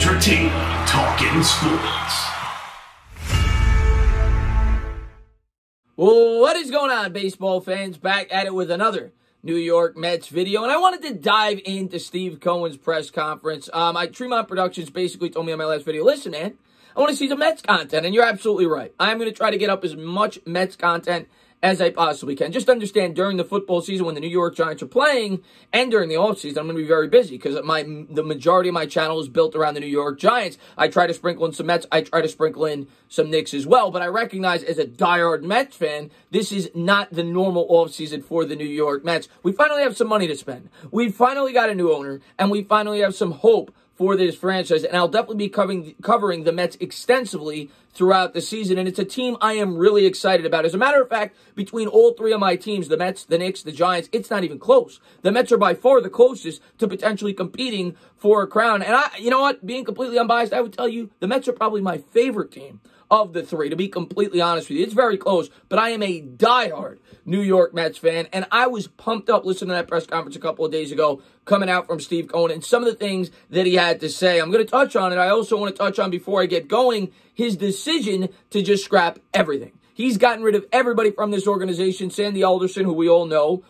entertaining, talking sports. What is going on, baseball fans? Back at it with another New York Mets video, and I wanted to dive into Steve Cohen's press conference. Tremont Productions basically told me on my last video, listen, man, I want to see some Mets content, and you're absolutely right. I'm going to try to get up as much Mets content as I possibly can. Just understand, during the football season when the New York Giants are playing, and during the offseason, I'm going to be very busy because the majority of my channel is built around the New York Giants. I try to sprinkle in some Mets. I try to sprinkle in some Knicks as well. But I recognize, as a diehard Mets fan, this is not the normal offseason for the New York Mets. We finally have some money to spend. We finally got a new owner, and we finally have some hope for this franchise, and I'll definitely be covering the Mets extensively throughout the season, and it's a team I am really excited about. As a matter of fact, between all three of my teams, the Mets, the Knicks, the Giants, it's not even close. The Mets are by far the closest to potentially competing for a crown, and you know what, being completely unbiased, I would tell you, the Mets are probably my favorite team of the three, to be completely honest with you. It's very close, but I am a diehard New York Mets fan, and I was pumped up listening to that press conference a couple of days ago, coming out from Steve Cohen, and some of the things that he had to say. I'm going to touch on it. I also want to touch on, before I get going, his decision to just scrap everything. He's gotten rid of everybody from this organization. Sandy Alderson, who we all know,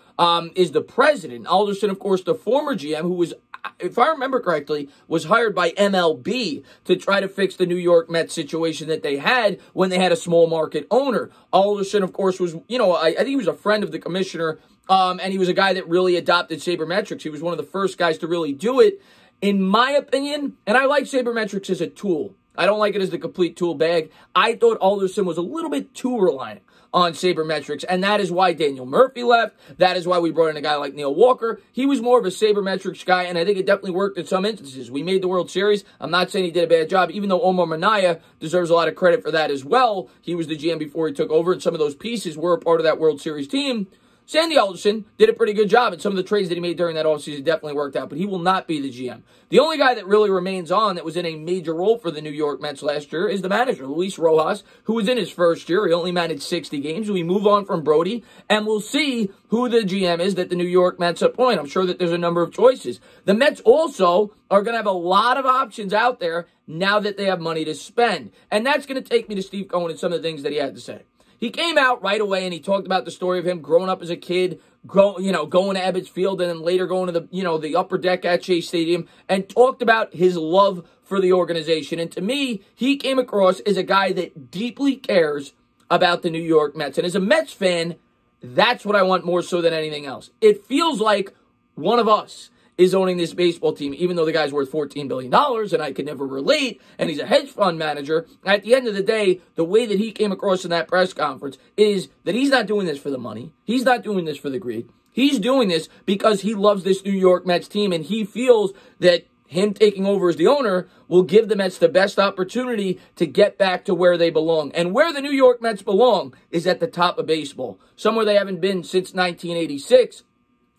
is the president. Alderson, of course, the former GM, who was, if I remember correctly, was hired by MLB to try to fix the New York Mets situation that they had when they had a small market owner. Alderson, of course, was, I think he was a friend of the commissioner, and he was a guy that really adopted sabermetrics. He was one of the first guys to really do it, in my opinion, and I like sabermetrics as a tool. I don't like it as the complete tool bag. I thought Alderson was a little bit too reliant on sabermetrics, and that is why Daniel Murphy left. That is why we brought in a guy like Neil Walker. He was more of a sabermetrics guy, and I think it definitely worked in some instances. We made the World Series. I'm not saying he did a bad job, even though Omar Minaya deserves a lot of credit for that as well. He was the GM before he took over, and some of those pieces were a part of that World Series team. Sandy Alderson did a pretty good job, and some of the trades that he made during that offseason definitely worked out, but he will not be the GM. The only guy that really remains on that was in a major role for the New York Mets last year is the manager, Luis Rojas, who was in his first year. He only managed 60 games. We move on from Brody, and we'll see who the GM is that the New York Mets appoint. I'm sure that there's a number of choices. The Mets also are going to have a lot of options out there now that they have money to spend, and that's going to take me to Steve Cohen and some of the things that he had to say. He came out right away and he talked about the story of him growing up as a kid, going to Ebbets Field, and then later going to the upper deck at Chase Stadium, and talked about his love for the organization. And to me, he came across as a guy that deeply cares about the New York Mets. And as a Mets fan, that's what I want more so than anything else. It feels like one of us is owning this baseball team, even though the guy's worth $14 billion, and I could never relate, and he's a hedge fund manager. At the end of the day, the way that he came across in that press conference is that he's not doing this for the money. He's not doing this for the greed. He's doing this because he loves this New York Mets team, and he feels that him taking over as the owner will give the Mets the best opportunity to get back to where they belong. And where the New York Mets belong is at the top of baseball, somewhere they haven't been since 1986.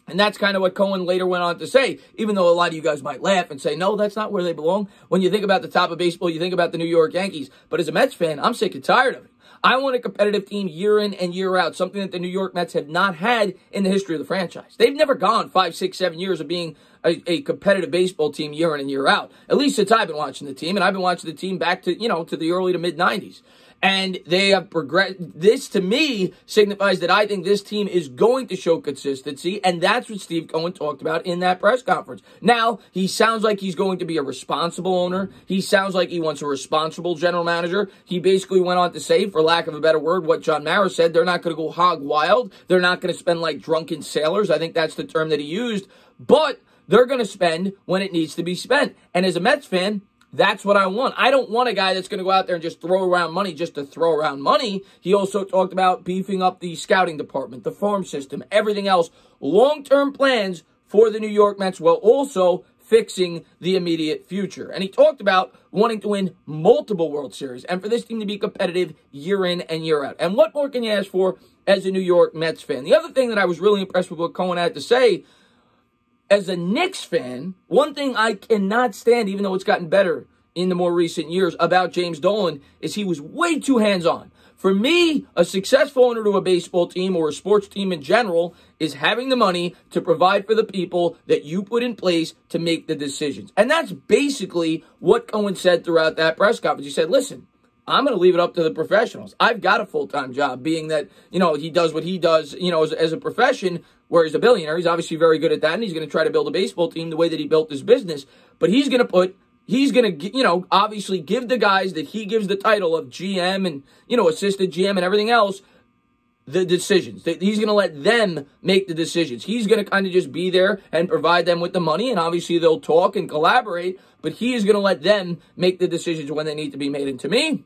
And that's kind of what Cohen later went on to say, even though a lot of you guys might laugh and say, no, that's not where they belong. When you think about the top of baseball, you think about the New York Yankees. But as a Mets fan, I'm sick and tired of it. I want a competitive team year in and year out, something that the New York Mets have not had in the history of the franchise. They've never gone 5, 6, 7 years of being a competitive baseball team year in and year out, at least since I've been watching the team. And I've been watching the team back to, to the early to mid-90s. And they have progressed. This, to me, signifies that I think this team is going to show consistency, and that's what Steve Cohen talked about in that press conference. Now, he sounds like he's going to be a responsible owner. He sounds like he wants a responsible general manager. He basically went on to say, for lack of a better word, what John Mara said, they're not going to go hog wild. They're not going to spend like drunken sailors. I think that's the term that he used. But they're going to spend when it needs to be spent. And as a Mets fan, that's what I want. I don't want a guy that's going to go out there and just throw around money just to throw around money. He also talked about beefing up the scouting department, the farm system, everything else. Long-term plans for the New York Mets while also fixing the immediate future. And he talked about wanting to win multiple World Series and for this team to be competitive year in and year out. And what more can you ask for as a New York Mets fan? The other thing that I was really impressed with what Cohen had to say, as a Knicks fan, one thing I cannot stand, even though it's gotten better in the more recent years, about James Dolan is he was way too hands-on. For me, a successful owner to a baseball team or a sports team in general is having the money to provide for the people that you put in place to make the decisions. And that's basically what Cohen said throughout that press conference. He said, listen, I'm going to leave it up to the professionals. I've got a full-time job, being that, he does what he does, as a profession, where he's a billionaire. He's obviously very good at that, and he's going to try to build a baseball team the way that he built his business. But he's going to obviously give the guys that he gives the title of GM and, assistant GM and everything else, the decisions. He's going to let them make the decisions. He's going to kind of just be there and provide them with the money, and obviously they'll talk and collaborate, but he is going to let them make the decisions when they need to be made. And to me,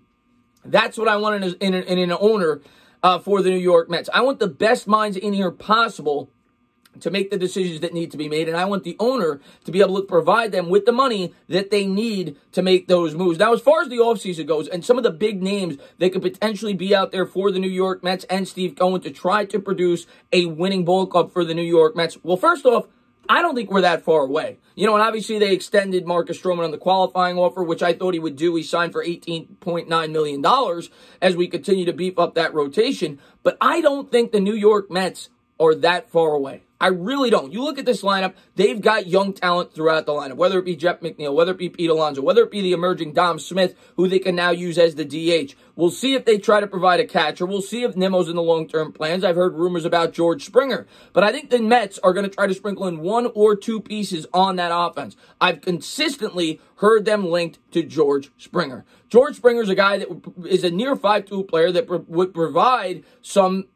that's what I want in an owner for the New York Mets. I want the best minds in here possible to make the decisions that need to be made, and I want the owner to be able to provide them with the money that they need to make those moves. Now, as far as the offseason goes, and some of the big names that could potentially be out there for the New York Mets and Steve Cohen to try to produce a winning ball club for the New York Mets, well, first off, I don't think we're that far away. And obviously they extended Marcus Stroman on the qualifying offer, which I thought he would do. He signed for $18.9 million as we continue to beef up that rotation. But I don't think the New York Mets are that far away. I really don't. You look at this lineup, they've got young talent throughout the lineup, whether it be Jeff McNeil, whether it be Pete Alonso, whether it be the emerging Dom Smith, who they can now use as the DH. We'll see if they try to provide a catcher. We'll see if Nimmo's in the long-term plans. I've heard rumors about George Springer. But I think the Mets are going to try to sprinkle in one or two pieces on that offense. I've consistently heard them linked to George Springer. George Springer's a guy that is a near 5'2" player that would provide some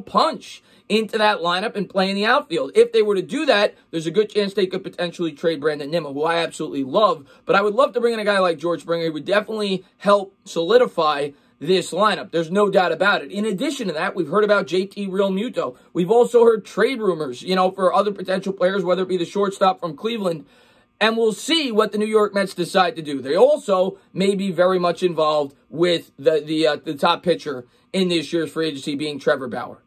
punch into that lineup and play in the outfield. If they were to do that, there's a good chance they could potentially trade Brandon Nimmo, who I absolutely love. But I would love to bring in a guy like George Springer. He would definitely help solidify this lineup. There's no doubt about it. In addition to that, we've heard about JT Realmuto. We've also heard trade rumors, for other potential players, whether it be the shortstop from Cleveland. And we'll see what the New York Mets decide to do. They also may be very much involved with the top pitcher in this year's free agency, being Trevor Bauer.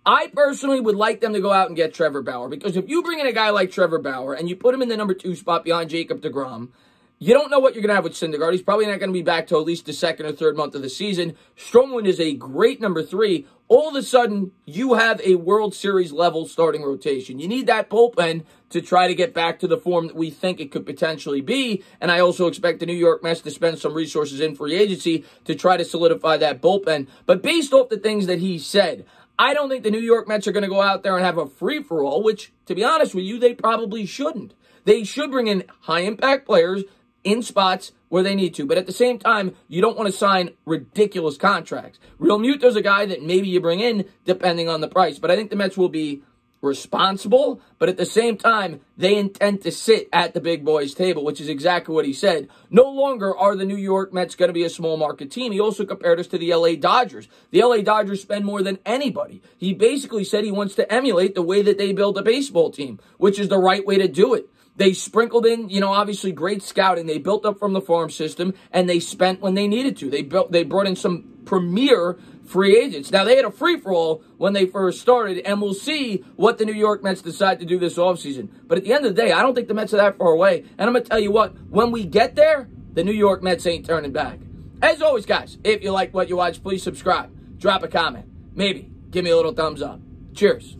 I personally would like them to go out and get Trevor Bauer, because if you bring in a guy like Trevor Bauer and you put him in the number 2 spot behind Jacob deGrom, you don't know what you're going to have with Syndergaard. He's probably not going to be back till at least the second or third month of the season. Stroman is a great number 3. All of a sudden, you have a World Series level starting rotation. You need that bullpen to try to get back to the form that we think it could potentially be. And I also expect the New York Mets to spend some resources in free agency to try to solidify that bullpen. But based off the things that he said, I don't think the New York Mets are going to go out there and have a free-for-all, which, to be honest with you, they probably shouldn't. They should bring in high-impact players in spots where they need to. But at the same time, you don't want to sign ridiculous contracts. Realmuto's a guy that maybe you bring in depending on the price. But I think the Mets will be responsible, but at the same time, they intend to sit at the big boys' table, which is exactly what he said. No longer are the New York Mets going to be a small market team. He also compared us to the LA Dodgers. The LA Dodgers spend more than anybody. He basically said he wants to emulate the way that they build a baseball team, which is the right way to do it. They sprinkled in, obviously great scouting. They built up from the farm system, and they spent when they needed to. They brought in some premier free agents. Now, they had a free-for-all when they first started, and we'll see what the New York Mets decide to do this offseason. But at the end of the day, I don't think the Mets are that far away. And I'm going to tell you what, when we get there, the New York Mets ain't turning back. As always, guys, if you like what you watch, please subscribe. Drop a comment. Maybe give me a little thumbs up. Cheers.